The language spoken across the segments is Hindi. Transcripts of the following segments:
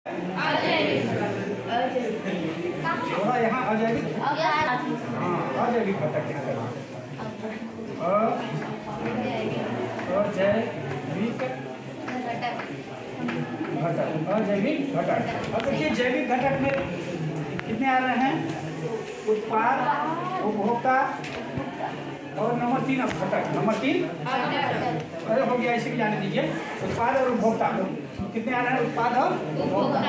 थोड़ा यहाँ अजैविक, हाँ अजैविक घटक यहाँ करना, अजैविक घटक, अजैविक घटक। अब देखिए जैविक घटक में कितने आ रहे हैं? उत्पाद, उपभोक्ता और नंबर 3 घटक। नंबर 3 अरे हो गया, इसे भी जाने दीजिए। उत्पाद और उपभोक्ता कितने आ रहे हैं? उत्पाद और उपभोक्ता।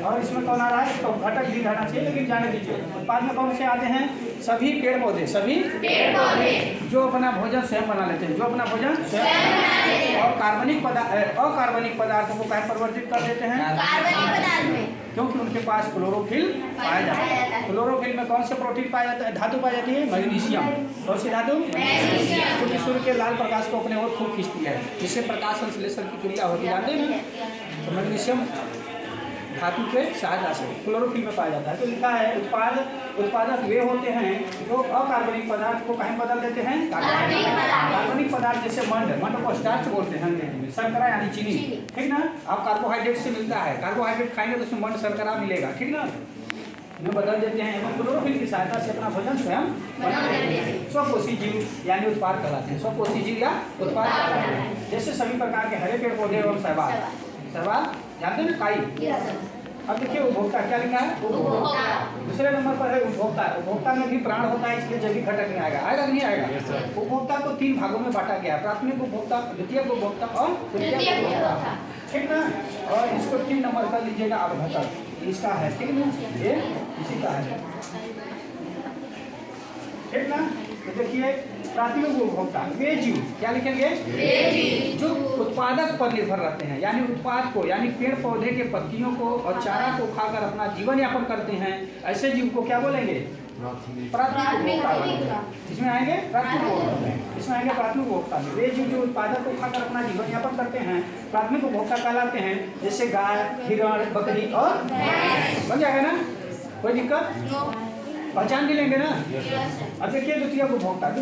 और इसमें कौन आ रहा है? तो घटक भी रहना चाहिए, लेकिन जाने दीजिए। उत्पाद में कौन से आते हैं? सभी पेड़ पौधे, सभी पेड़ पौधे जो अपना भोजन स्वयं बना लेते हैं, जो अपना भोजन स्वयं। और कार्बनिक पदार्थ, अकार्बनिक पदार्थों को कैसे परिवर्तित कर देते हैं? कार्बनिक पदार्थ में, क्योंकि उनके पास क्लोरोफिल पाया जाता है। क्लोरोफिल में कौन से प्रोटीन पाया जाता है? धातु पाई जाती है मैग्नीशियम। कौन सी धातु? मैग्नीशियम। क्योंकि सूर्य के लाल प्रकाश को अपने ओर खूब खींचती है, जिससे प्रकाश संश्लेषण की क्रिया होती है, जानते हैं ना? तो मैग्नीशियम धातु के सहायता से क्लोरोफिल में पाया जाता है। तो लिखा है उत्पादक वे होते हैं जो अकार्बनिक पदार्थ को कहीं बदल देते हैं कार्बनिक पदार्थ, जैसे मंड को स्टार्च बोलते हैं अंग्रेजी में, शर्करा यानी चीनी, ठीक ना? अब कार्बोहाइड्रेट से मिलता है, कार्बोहाइड्रेट खाएंगे तो उसमें मंड शर्करा मिलेगा, ठीक ना? में बदल देते हैं एवं क्लोरोफिल की सहायता से अपना भोजन स्वयं बना लेते हैं। स्वपोषी जीव यानी उत्पाद कहलाते हैं, स्वपोषी जीव या उत्पाद कहलाते हैं। जैसे सभी प्रकार के हरे पेड़ पौधे एवं शैवाल जानते हैं ना, काई। अब देखिए उपभोक्ता क्या लिखा है? उपभोक्ता। दूसरे नंबर पर है उपभोक्ता। उपभोक्ता में भी प्राण होता है, इसलिए जैविक घटक में आएगा कि नहीं आएगा? उपभोक्ता को 3 भागों में बांटा गया है, प्राथमिक उपभोक्ता, द्वितीयक उपभोक्ता और तृतीयक उपभोक्ता, ठीक ना? और इसको 3 नंबर कर लीजिएगा अवघटक, इसका है, ठीक ना? ये इसी का है, ठीक ना? तो देखिए प्राथमिक उपभोक्ता वे जीव, क्या लिखेंगे? वे जीव जो उत्पादक पर निर्भर रहते हैं, यानी उत्पाद को, यानी पेड़ पौधे के पत्तियों को और चारा को खाकर अपना जीवन यापन करते हैं, ऐसे जीव को क्या बोलेंगे? प्राथमिक उपभोक्ता। इसमें आएंगे प्राथमिक उपभोक्ता, इसमें आएंगे प्राथमिक उपभोक्ता। वे जीव जो उत्पादक को खाकर अपना जीवन यापन करते हैं प्राथमिक उपभोक्ता कहलाते हैं, जैसे गाय, हिरण, बकरी और बन जाएगा ना? कोई दिक्कत? पहचान भी लेंगे ना? अब देखिए द्वितीय उपभोक्ता वे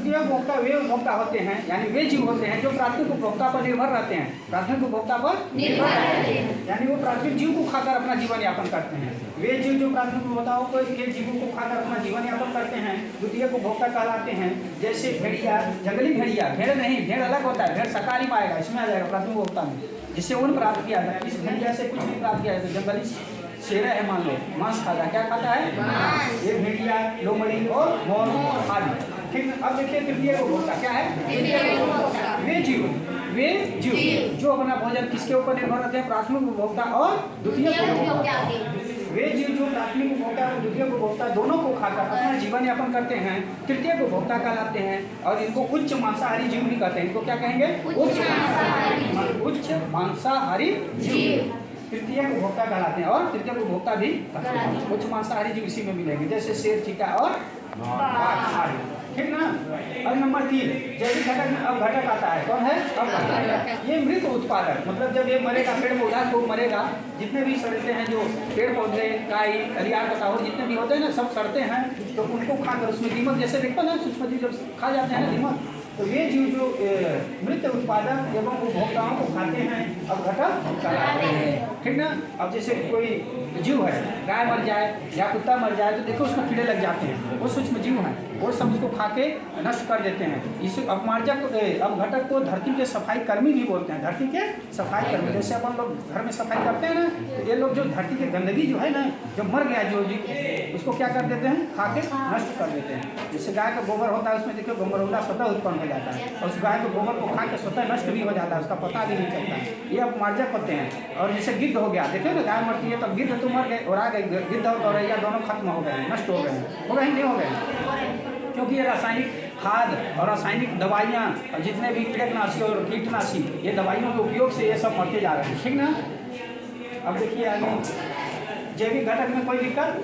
उपभोक्ता होते हैं, यानी वे जीव होते हैं जो प्राथमिक उपभोक्ता पर निर्भर रहते हैं, प्राथमिक उपभोक्ता पर निर्भर रहते हैं, यानी वो प्राथमिक जीव को खाकर अपना जीवन यापन करते हैं। वे जीव जो प्राथमिक उपभोक्ताओं को के जीवों को खाकर अपना जीवन यापन करते हैं द्वितीय उपभोक्ता कहलाते हैं। जैसे भेड़िया, जंगली भेड़िया, भेड़ नहीं, भेड़ अलग होता है, भेड़ शाकाहारी में आएगा, इसमें आ जाएगा प्राथमिक उपभोक्ता में, जिससे ऊन प्राप्त किया जाता है। इस भेड़िया से कुछ नहीं प्राप्त किया जाता, जंगली शेर है मान लो, मांस खाता है, क्या खाता है? ये भेड़िया, लोमड़ी और मोर आदि, ठीक है? अब देखिए तृतीय उपभोक्ता क्या है? वे जीव जो अपना भोजन किसके ऊपर निर्भर रहते हैं? प्राथमिक उपभोक्ता और द्वितीय उपभोक्ता। वे जीव जो प्राथमिक उपभोक्ता और द्वितीय उपभोक्ता दोनों को खाकर अपना जीवन यापन करते हैं तृतीय उपभोक्ता कहलाते हैं। और इनको उच्च मांसाहारी जीव भी कहते हैं। इनको क्या कहेंगे? उच्च मांसाहारी जीव तृतीय उपभोक्ता कहलाते हैं, और तृतीय उपभोक्ता भी उच्च मांसाहारी जीव इसी में मिलेंगे, जैसे शेर, चीता और बाघ, ठीक ना? अब नंबर 3 जैविक घटक में अवघटक आता है। कौन है? अवघटक। ये मृत उत्पादक, मतलब जब ये मरेगा, पेड़ पौधा को मरेगा, जितने भी सड़ते हैं, जो पेड़ पौधे, काई, हरियार, कटावर जितने भी होते हैं ना, सब सड़ते हैं, तो उनको खाकर उसमें दीमक, जैसे देखो ना सूक्ष्म जीव जब खा जाते हैं ना दीमक, तो ये जीव जो मृत उत्पादक एवं उपभोक्ताओं को खाते हैं अवघटक कहलाते हैं, ठीक ना? अब जैसे कोई जीव है, गाय मर जाए या कुत्ता मर जाए, तो देखो उसको कीड़े लग जाते हैं, वो सूक्ष्म जीव हैं, वो सब उसको खा के नष्ट कर देते हैं। इस अवघटक को धरती के सफाई कर्मी भी बोलते हैं, धरती के सफाई कर्मी। जैसे अपन लोग घर में सफाई करते हैं ना, तो ये लोग जो धरती की गंदगी जो है ना, जो मर गया जो जीव, उसको क्या कर देते हैं? खा के नष्ट कर देते हैं। जैसे गाय का गोबर होता है, उसमें देखो गोबरौला स्वतः उत्पन्न हो जाता है, और उस गाय के गोबर को खा के स्वतः नष्ट भी हो जाता है, उसका पता भी नहीं चलता है। ये अपमार्जक होते हैं। और जैसे गिद्ध हो गया, देखो ना गाय मरती है तब गिद्ध तो मर गए और आ गए, गिद्ध और गौरैया दोनों खत्म हो गए, नष्ट हो गए, नहीं हो गए, क्योंकि ये रासायनिक खाद और रासायनिक दवाइयाँ और जितने भी कीटनाशी और कीटनाशी, ये दवाइयों के उपयोग से ये सब मरते जा रहे हैं, ठीक ना? अब देखिए आगे जैविक घटक में कोई दिक्कत?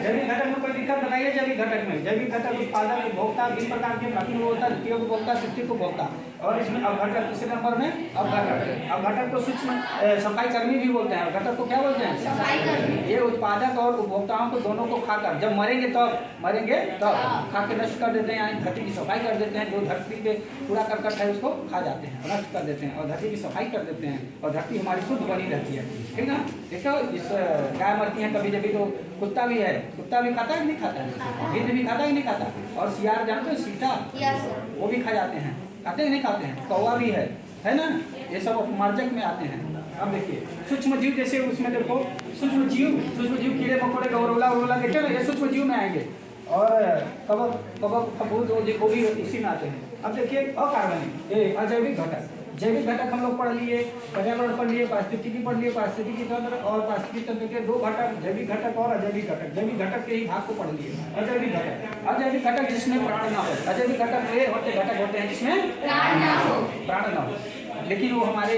जैविक घटक में कोई दिक्कत बताइए। जैविक घटक में जैविक घटक उत्पादक उपभोक्ता 20 प्रकार के प्राथमिक उपभोक्ता, द्वितीय उपभोक्ता, तृतीय उपभोक्ता और इसमें अवघटक किसी नंबर में अवघटक को सूक्ष्म सफाई कर्मी भी बोलते हैं। अवघटक को क्या बोलते हैं? सफाई कर्मी। ये उत्पादक और उपभोक्ताओं को दोनों को खाकर जब मरेंगे तब खा के नष्ट कर देते हैं, यानी धरती की सफाई कर देते हैं। जो धरती पे कूड़ा करकट है उसको खा जाते हैं, नष्ट कर देते हैं और धरती की सफाई कर देते हैं और धरती हमारी शुद्ध बनी रहती है। ठीक ना? देखो इस गाय मरती है कभी कभी तो कुत्ता भी है, कुत्ता भी खाता है कि नहीं खाता है? गिद्ध भी खाता है कि नहीं खाता? और सियार जानते हो सीता, वो भी खा जाते हैं, खाते हैं नहीं खाते हैं? कौवा भी है ना? ये सब अपमार्जक में आते हैं। अब देखिए सूक्ष्म जीव, जैसे उसमें देखो सूक्ष्म जीव कीड़े मकोड़े गौरवला देखे ना, ये सूक्ष्म जीव में आएंगे। और कवक फफूंद वो भी इसी में आते हैं। अब देखिए अकार्बनिक अजैविक घटक, जैविक घटक हम लोग पढ़ लिए, पर्यावरण पढ़ लिए, पारिस्थितिकी पढ़ लिए, पारिस्थितिकी तंत्र और पारिस्थितिकी तंत्र के दो घटक, जैविक घटक और अजैविक घटक। जैविक घटक के ही भाग को पढ़ लिए। अजैविक घटक जिसमें प्राण ना हो। अजैविक घटक वे घटक होते हैं जिसमें प्राण ना हो, लेकिन वो हमारे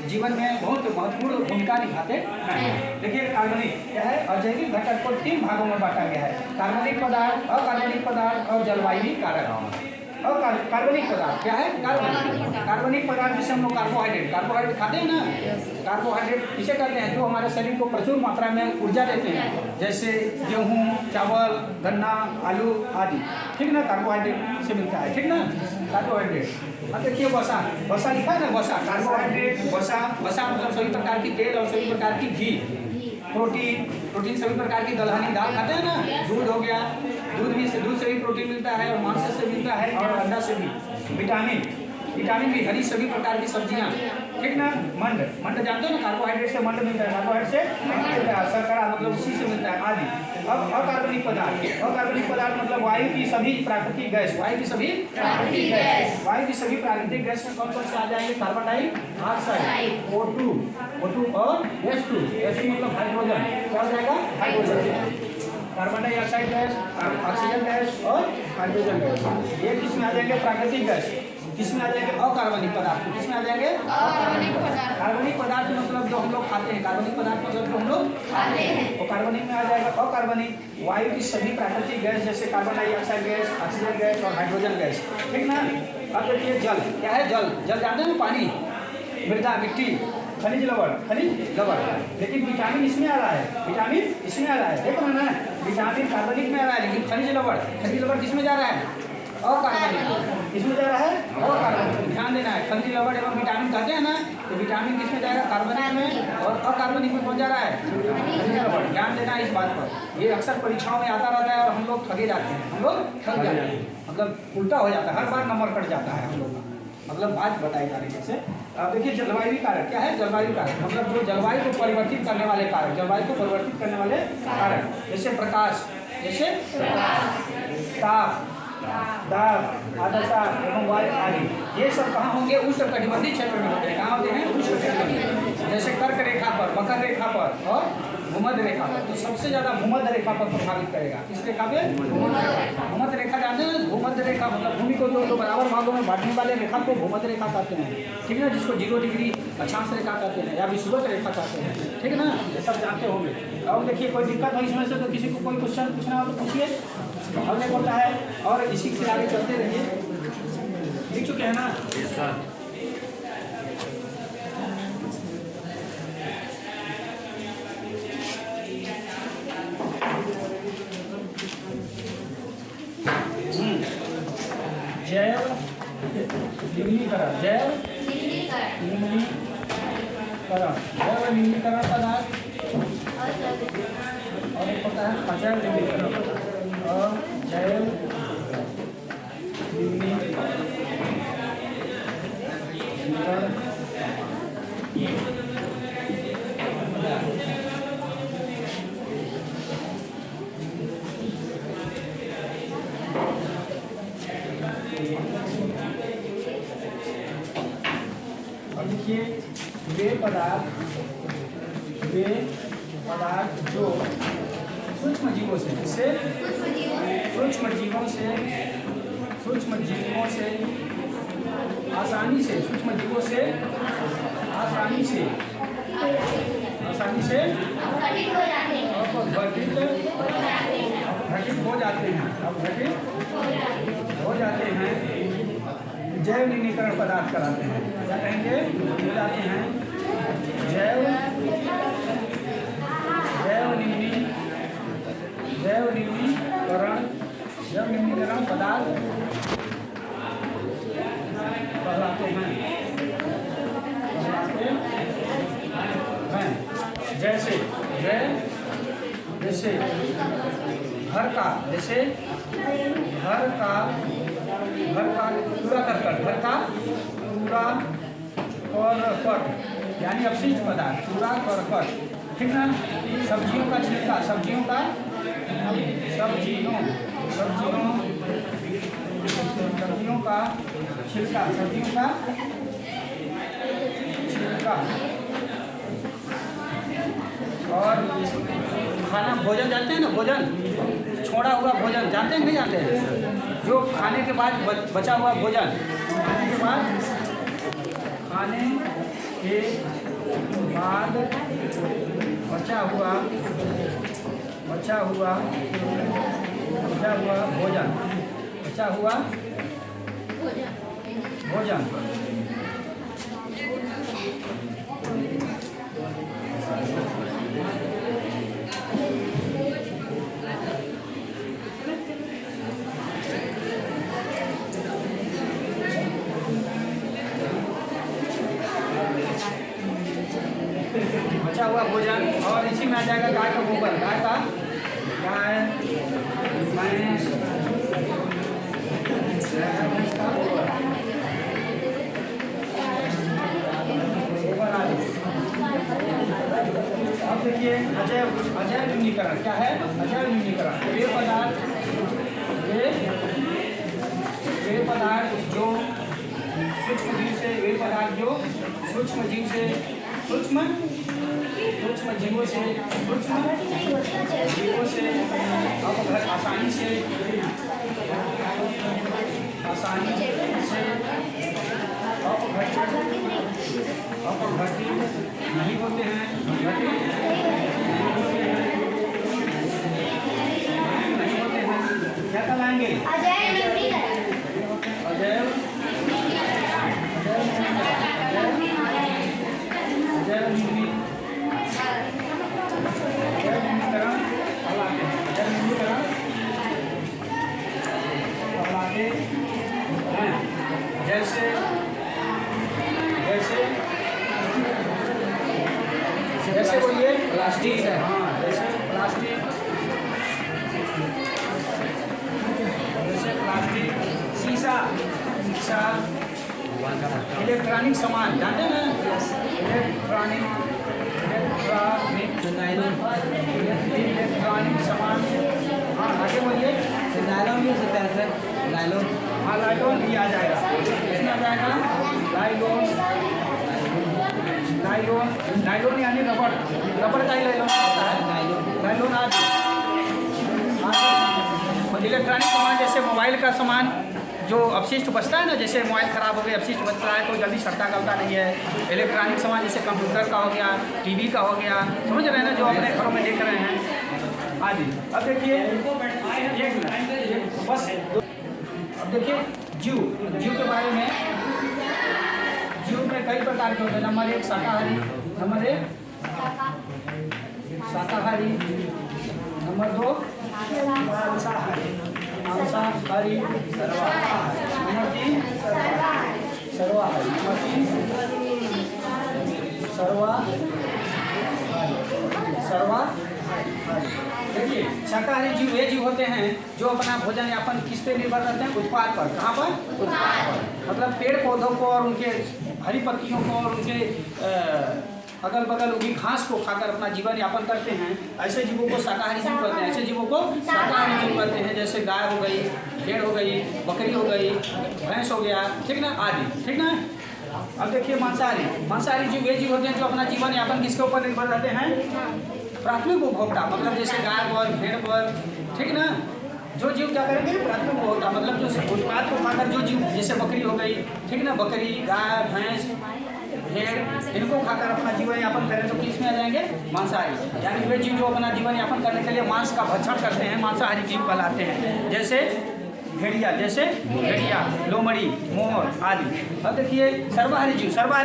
जीवन में बहुत महत्वपूर्ण भूमिका निभाते हैं। देखिए कार्बनिक क्या है? अजैविक घटक को 3 भागों में बांटा गया है: कार्बनिक पदार्थ, अकार्बनिक पदार्थ और जलवायु कारक। और कार्बनिक पदार्थ क्या है? कार्बनिक पदार्थ जिसे हम लोग कार्बोहाइड्रेट खाते हैं ना, कार्बोहाइड्रेट किसे कहते हैं? जो हमारे शरीर को प्रचुर मात्रा में ऊर्जा देते हैं, जैसे गेहूं, चावल, गन्ना, आलू आदि। ठीक ना? कार्बोहाइड्रेट से मिलता है। ठीक ना? कार्बोहाइड्रेट। अब देखिए वसा लिखा है ना, वसा कार्बोहाइड्रेट, वसा मतलब सभी प्रकार की तेल और सभी प्रकार की घी। प्रोटीन सभी प्रकार की दलहनी दाल खाते हैं ना। दूध हो गया, दूध से भी प्रोटीन मिलता है और मांस से मिलता है और अंडा से भी। विटामिन भी, हरी सभी प्रकार की सब्जियां। ठीक ना? मंड जानते हो ना, कार्बोहाइड्रेट से मंड मिलता है, कार्बोहाइड्रेट से मिलता है, शर्करा मतलब उसी से मिलता है आदि। अब अकार्बनिक पदार्थ मतलब वायु की सभी प्राकृतिक गैस। वायु की सभी प्राकृतिक गैस में कौन कौन से आ जाएंगे? कार्बन डाइऑक्साइड, O2 और H2 मतलब हाइड्रोजन। क्या हो जाएगा? Hydrogen. Carbon dioxide gas, oxygen gas और हाइड्रोजन गैस। ये किस में आ जाएंगे? प्राकृतिक गैस। किसमें आ जाएंगे? अकार्बनिक पदार्थ। किसमें आ जाएंगे? कार्बनिक पदार्थ मतलब जो हम लोग खाते हैं। कार्बनिक पदार्थ मतलब जो हम लोग खाते हैं वो कार्बनिक में आ जाएगा। अकार्बनिक वायु की सभी प्राकृतिक गैस, जैसे carbon dioxide gas, oxygen gas और हाइड्रोजन गैस। ठीक ना? अब देखिए जल क्या है? जल जानते हैं ना? पानी, मृदा, मिट्टी, खनिज लवण। लेकिन विटामिन इसमें आ रहा है। देखो ना, विटामिन कार्बनिक में आ रहा है, लेकिन खनिज लवण किसमें जा रहा है? अकार्बनिक। किसमें जा रहा है? अकार्बनिक। ध्यान देना है, खनिज लवण एवं विटामिन कहते हैं ना, तो विटामिन किसमें जाएगा? कार्बनिक में। और अकार्बनिक में कौन जा रहा है? खनिज लवण। ध्यान देना है इस बात पर। ये अक्सर परीक्षाओं में आता रहता है और हम लोग ठगे जाते हैं। मतलब उल्टा हो जाता है, हर बार नंबर कट जाता है हम लोग का। मतलब बात बताई जा रही है जैसे। अब देखिए जलवायु कारक क्या है? जलवायु कारक मतलब जो जलवायु को परिवर्तित करने वाले कारक, जैसे प्रकाश, ताप, दाब, आर्द्रता एवं वायु आदि। ये सब कहाँ होंगे? उष्णकटिबंधीय क्षेत्र में होते हैं। कहाँ होते हैं? उष्णकटिबंधीय। जैसे कर्क रेखा पर, मकर रेखा पर और भूमध्य रेखा पर। तो सबसे ज्यादा भूमध्य रेखा पर प्रभावित करेगा। किस रेखा पे? भूमध्य रेखा जानते हैं? भूमध्य रेखा मतलब भूमि को जो बराबर भागों में बांटने वाले रेखा को भूमध्य रेखा कहते हैं। ठीक है ना? जिसको 0 डिग्री अक्षांश रेखा कहते हैं या विषुवत रेखा कहते हैं। ठीक है ना? ये सब जानते होंगे। अब देखिए कोई दिक्कत हो इसमें से तो किसी को कोई क्वेश्चन पूछना हो तो पूछिए। अब नहीं बोलता है और इसी से आगे चलते रहिए। लिख चुके हैं ना? जैव निम्नीकरण पदार्थ और एक होता है अजैव निम्नीकरण और जैव निम्नीकरण। और देखिए वे पदार्थ जो सूक्ष्म जीवों से आसानी से घटित हो जाते हैं। जैव निम्नीकरण पदार्थ कराते हैं। क्या कहेंगे? बताते हैं जैव निम्नीकरण पदार्थ कहलाते हैं। जैसे घर का कूड़ा करकट यानी अपशिष्ट पदार्थ, कूड़ा करकट, ठीक ना। सब्जियों का छिलका, सब्जियों का छिलका और खाना, भोजन जानते हैं ना, भोजन छोड़ा हुआ भोजन जानते हैं नहीं जानते हैं? जो खाने के बाद बचा हुआ भोजन, खाने के बाद बचा हुआ भोजन बचा हुआ भोजन, और इसी में आ जाएगा गाय का गोबर, भैंस गोबर आदि। अब देखिए अजैव निम्नीकरण क्या है? अजैव निम्नीकरण वे पदार्थ जो सूक्ष्म जीवों से आसानी से अपघटित नहीं होते हैं, क्या कहलाएंगे? अजैव जैसे बोलिए प्लास्टिक है, हाँ जैसे प्लास्टिक, शीशा, इलेक्ट्रॉनिक सामान जानते हैं ना, इलेक्ट्रॉनिक सामान, हाँ आगे बोलिए। नायलॉन भी हो सकता है सर, नायलॉन, हाँ नायलॉन भी आ जाएगा, इसमें आ जाएगा नायलॉन यानी रबड़ का ही नायलॉन होता है, नायलॉन आज इलेक्ट्रॉनिक सामान जैसे मोबाइल का सामान जो अपशिष्ट बचता है ना, जैसे मोबाइल ख़राब हो गया, अपशिष्ट बचता है तो जल्दी सड़ता गलता नहीं है। इलेक्ट्रॉनिक सामान जैसे कंप्यूटर का हो गया, टीवी का हो गया, समझ रहे हैं ना, जो अपने घरों में देख रहे हैं आदि। अब देखिए बस अब देखिए जीव के बारे में। जीव में कई प्रकार के होते हैं। नंबर 1 शाकाहारी, नंबर 2 मांसाहारी, नंबर 3 सर्वाहारी, देखिए शाकाहारी जीव वे जीव होते हैं जो अपना भोजन यापन किस पे निर्भर करते हैं? उत्पाद पर। कहाँ पर? उत्पाद पर, मतलब पेड़ पौधों को और उनके हरी पत्तियों को और उनके अगल बगल उगी घास को खाकर अपना जीवन यापन करते हैं। ऐसे जीवों को शाकाहारी जीव कहते हैं, ऐसे जीवों को शाकाहारी जीव कहते हैं। जैसे गाय हो गई, भेड़ हो गई, बकरी हो गई, भैंस हो गया, ठीक ना, आदि, ठीक ना। अब देखिए मांसाहारी जीव वे जीव होते हैं जो अपना जीवन यापन किसके ऊपर निर्भर रहते हैं? प्राथमिक उपभोक्ता, मतलब जैसे गाय पर, भेड़ पर, ठीक ना। जो जीव क्या करेंगे? प्राथमिक उपभोक्ता, मतलब जो उत्पाद को खाकर जो जीव, जैसे बकरी हो गई, ठीक ना, बकरी, गाय, भैंस, भेड़, इनको खाकर अपना जीवन यापन करें तो किस में आ जाएंगे? मांसाहारी। यानी वे जीव जो अपना जीवन यापन करने के लिए मांस का भक्षण करते हैं, मांसाहारी जीव कहलाते हैं। जैसे भेड़िया, जैसे भेड़िया, लोमड़ी, मोर आदि। अब देखिए सर्वाहारी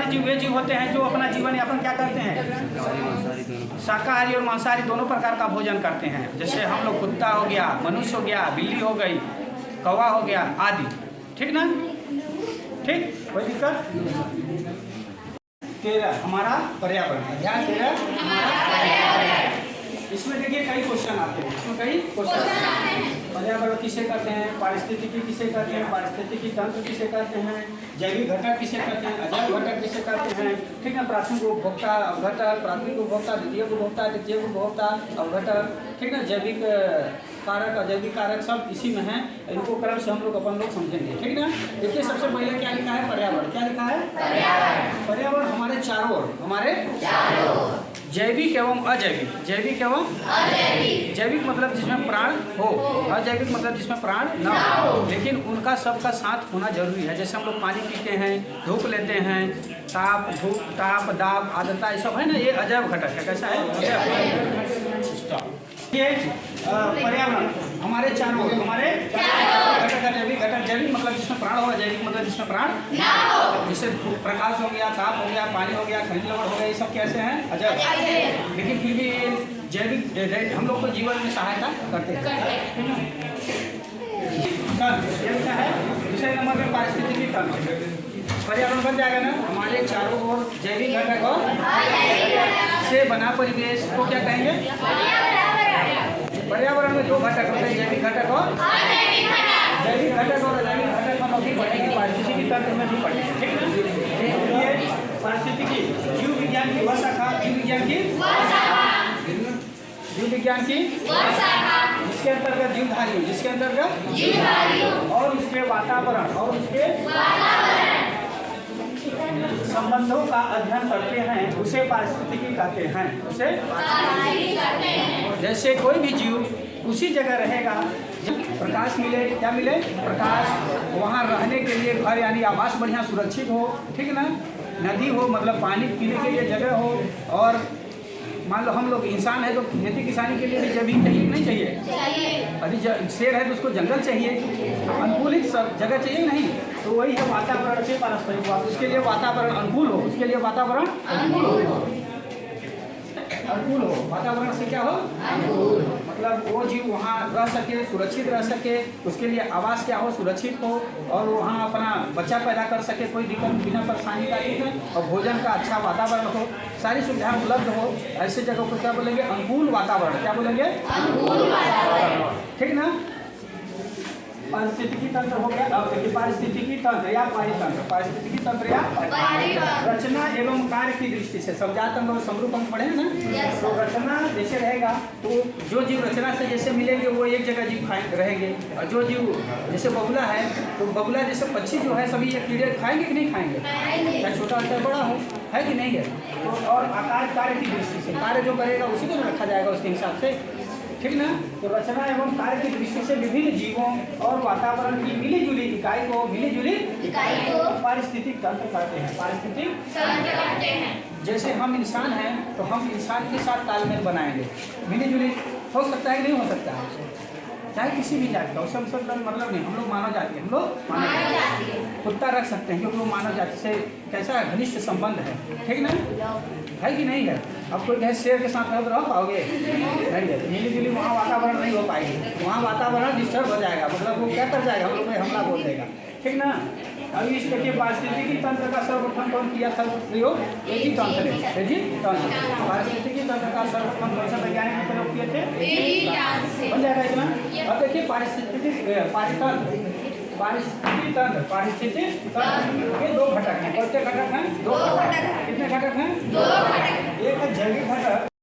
जीव वे जीव होते हैं जो अपना जीवन यापन क्या करते हैं, शाकाहारी और मांसाहारी दोनों प्रकार का भोजन करते हैं। जैसे हम लोग कुत्ता हो गया, मनुष्य हो गया, बिल्ली हो गई, कौवा हो गया आदि। ठीक ना, ठीक, कोई दिक्कत। 13 हमारा पर्यावरण, ध्यान 13 हमारा पर्यावरण। इसमें देखिए कई क्वेश्चन आते हैं, इसमें कई क्वेश्चन आते हैं। पर्यावरण किसे कहते हैं, पारिस्थितिकी किसे कहते हैं, पारिस्थितिकी तंत्र किसे कहते हैं, जैविक घटक किसे कहते हैं, अजैव घटक किसे कहते हैं। ठीक है, प्राथमिक उपभोक्ता, अवघटक, प्राथमिक उपभोक्ता, द्वितीयक उपभोक्ता, तृतीयक उपभोक्ता, अवघटक। ठीक है, जैविक कारक, अजैविक कारक सब इसी में है। इनको क्रम से हम लोग अपन लोग समझेंगे। ठीक ना, देखिए सबसे पहले क्या लिखा है, पर्यावरण। क्या लिखा है, पर्यावरण हमारे चारों ओर, हमारे जैविक एवं अजैविक, जैविक एवं अजैविक। जैविक मतलब जिसमें प्राण हो, अजैविक मतलब जिसमें प्राण न हो, लेकिन उनका सबका साथ होना जरूरी है। जैसे हम लोग पानी पीते हैं, धूप लेते हैं, ताप, धूप, ताप, दाब, आर्द्रता, ये सब है ना, ये अजैव घटक है। कैसा है, ये पर्यावरण हमारे चारों ओर, हमारे घटक है। जैविक घटक, जैविक मतलब जिसमें प्राण हो, अजैविक मतलब जिसमें प्राण न हो। जैसे प्रकाश हो गया, ताप हो गया, पानी हो गया, खनिज लवण हो गया, ये सब कैसे हैं, अजैव। लेकिन फिर भी जैविक हम लोग को जीवन में सहायता करते हैं। ये क्या है, दूसरे नंबर में पारिस्थितिकी तंत्र। पर्यावरण बन जाएगा ना, हमारे चारों ओर जैविक घटक और से बना परिवेश को क्या कहेंगे, पर्यावरण में 2 घटक होते हैं, जैविक घटक और जैविक घटक और अजैविक घटक हम अभी पढ़ेंगे, पारिस्थितिकी तंत्र में भी पढ़ेंगे। ठीक है, ये पारिस्थितिकी जीव विज्ञान की शाखा, जीव विज्ञान की जिसके अंतर्गत जीवधारियों, जिसके अंतर्गत और उसके वातावरण और उसके संबंधों का अध्ययन करते हैं, उसे पारिस्थितिकी कहते हैं, उसे। जैसे कोई भी जीव उसी जगह रहेगा, प्रकाश मिले, क्या मिले, प्रकाश, वहाँ रहने के लिए घर यानी आवास बढ़िया सुरक्षित हो। ठीक ना, नदी हो मतलब पानी पीने के लिए जगह हो, और मान लो हम लोग इंसान है तो खेती किसानी के लिए भी जमीन चाहिए, नहीं चाहिए। यदि शेर है तो उसको जंगल चाहिए, अनुकूलित सब जगह चाहिए नहीं। तो वही है वातावरण से पारस्परिक बात, उसके लिए वातावरण अनुकूल हो, उसके लिए वातावरण अनुकूल हो, वातावरण से क्या हो, अनुकूल, मतलब वो जीव वहाँ रह सके, सुरक्षित रह सके, उसके लिए आवास क्या हो, सुरक्षित हो, और वहाँ अपना बच्चा पैदा कर सके, कोई दिक्कत बिना परेशानी का, ठीक है, और भोजन का अच्छा वातावरण हो, सारी सुविधाएं उपलब्ध हो। ऐसे जगह को क्या बोलेंगे, अनुकूल वातावरण। क्या बोलेंगे, अनुकूल वातावरण। ठीक ना, पारिस्थितिकी तंत्र हो गया। अब देखिए पारिस्थितिकी तंत्र या पारितंत्र, पारिस्थितिकी तंत्र या रचना एवं कार्य की दृष्टि से समझात अंग और समरूप अंग पढ़े ना। तो रचना जैसे रहेगा तो जो जीव रचना से जैसे मिलेंगे वो एक जगह जीव रहेंगे, और जो जीव जैसे बगुला है तो बगुला जैसे पक्षी जो है सभी ये कीड़े खाएंगे कि नहीं खाएंगे, चाहे छोटा हो चाहे बड़ा हो, है कि नहीं है। तो और आकार कार्य की दृष्टि से कार्य जो करेगा उसी को रखा जाएगा उसके हिसाब से। ठीक ना, तो रचना एवं कार्य की दृष्टि से विभिन्न जीवों और वातावरण की मिलीजुली इकाई को पारिस्थितिक तंत्र कहते हैं, पारिस्थितिक तंत्र कहते हैं। जैसे हम इंसान हैं तो हम इंसान के साथ तालमेल बनाएंगे, मिलीजुली हो सकता है कि नहीं हो सकता है, चाहे किसी भी जाति का, उससे मतलब नहीं, हम लोग मानव जाति है, हम लोग मानव जाति कुत्ता रख सकते हैं क्योंकि वो मानव जाति से कैसा घनिष्ठ संबंध है। ठीक ना, है कि नहीं है। अब कोई कहे शेर के साथ रह पाओगे, नहीं है, मिली जुली वहाँ वातावरण नहीं हो पाएगी, वहाँ वातावरण डिस्टर्ब हो जाएगा, मतलब वो क्या कर जाएगा, हम लोग में हमला बोल देगा। ठीक ना, अभी इस देखिए पारिस्थितिकी तंत्र का सर्वप्रथम कौन किया था प्रयोग, एजी टॉन्सन ने, एजी टॉन्सन। पारिस्थितिकी तंत्र का सर्वप्रथम कौन सा वैज्ञानिक ने प्रयोग किए थे, बन जाएगा इतना। अब देखिए पारिस्थितिकी तंत्र ये 2 घटक हैं, कौन से घटक हैं, 2 घटक। कितने घटक हैं, 2 घटक। एक है जैविक घटक